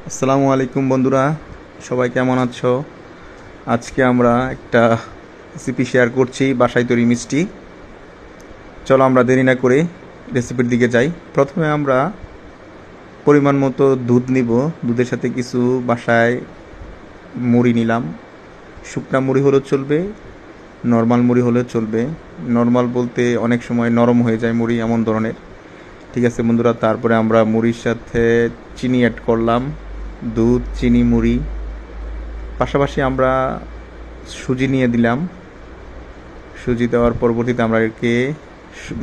আসসালামু আলাইকুম বন্ধুরা, সবাই কেমন আছো? আজকে আমরা একটা রেসিপি শেয়ার করছি, বাসায় তৈরি মিষ্টি। চলো আমরা দেরি না করে রেসিপির দিকে যাই। প্রথমে আমরা পরিমাণ মতো দুধ নিব। দুধের সাথে কিছু বাসায় মুড়ি নিলাম। শুকনা মুড়ি হলেও চলবে, নর্মাল মুড়ি হলেও চলবে। নর্মাল বলতে অনেক সময় নরম হয়ে যায় মুড়ি, এমন ধরনের। ঠিক আছে বন্ধুরা, তারপরে আমরা মুড়ির সাথে চিনি অ্যাড করলাম। দুধ, চিনি, মুড়ি, পাশাপাশি আমরা সুজি নিয়ে দিলাম। সুজি দেওয়ার পরবর্তীতে আমরা একে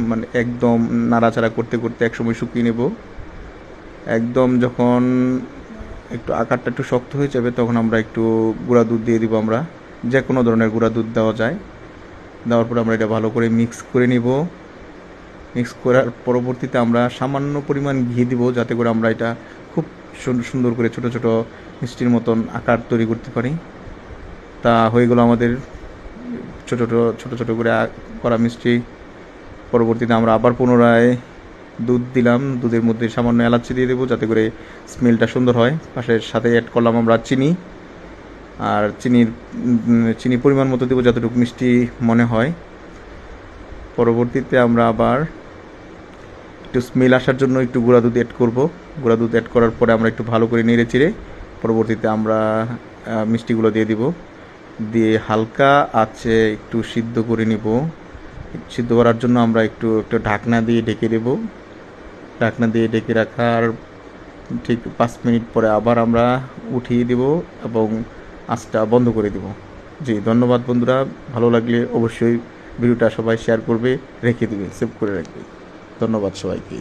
মানে একদম নাড়াচাড়া করতে করতে একসময় শুকিয়ে নেব। একদম যখন একটু আকারটা একটু শক্ত হয়ে যাবে তখন আমরা একটু গুঁড়া দুধ দিয়ে দিব। আমরা যে কোনো ধরনের গুঁড়া দুধ দেওয়া যায়। দেওয়ার পর আমরা এটা ভালো করে মিক্স করে নিব। মিক্স করার পরবর্তীতে আমরা সামান্য পরিমাণ ঘি দিব, যাতে করে আমরা এটা খুব সুন্দর করে ছোট ছোট মিষ্টির মতন আকার তৈরি করতে পারি। তা হয়ে গেলো আমাদের ছোট ছোট ছোট ছোট করে করা মিষ্টি। পরবর্তীতে আমরা আবার পুনরায় দুধ দিলাম। দুধের মধ্যে সামান্য এলাচি দিয়ে দেবো, যাতে করে স্মেলটা সুন্দর হয়। পাশের সাথে অ্যাড করলাম আমরা চিনি। আর চিনি পরিমাণ মতো দেবো, যতটুকু মিষ্টি মনে হয়। পরবর্তীতে আমরা আবার একটু স্মেল আসার জন্য একটু গুঁড়া দুধ অ্যাড করব। গুঁড়া দুধ অ্যাড করার পরে আমরা একটু ভালো করে নেড়ে চেড়ে পরবর্তীতে আমরা মিষ্টিগুলো দিয়ে দিব। দিয়ে হালকা আঁচে একটু সিদ্ধ করে নিব। সিদ্ধ করার জন্য আমরা একটু একটু ঢাকনা দিয়ে ঢেকে দেব। ঢাকনা দিয়ে ঢেকে রাখার ঠিক 5 মিনিট পরে আবার আমরা উঠিয়ে দেব এবং আঁচটা বন্ধ করে দেব। জি, ধন্যবাদ বন্ধুরা। ভালো লাগলে অবশ্যই ভিডিওটা সবাই শেয়ার করবে, রেখে দেবে, সেভ করে রাখবে। ধন্যবাদ সবাইকে।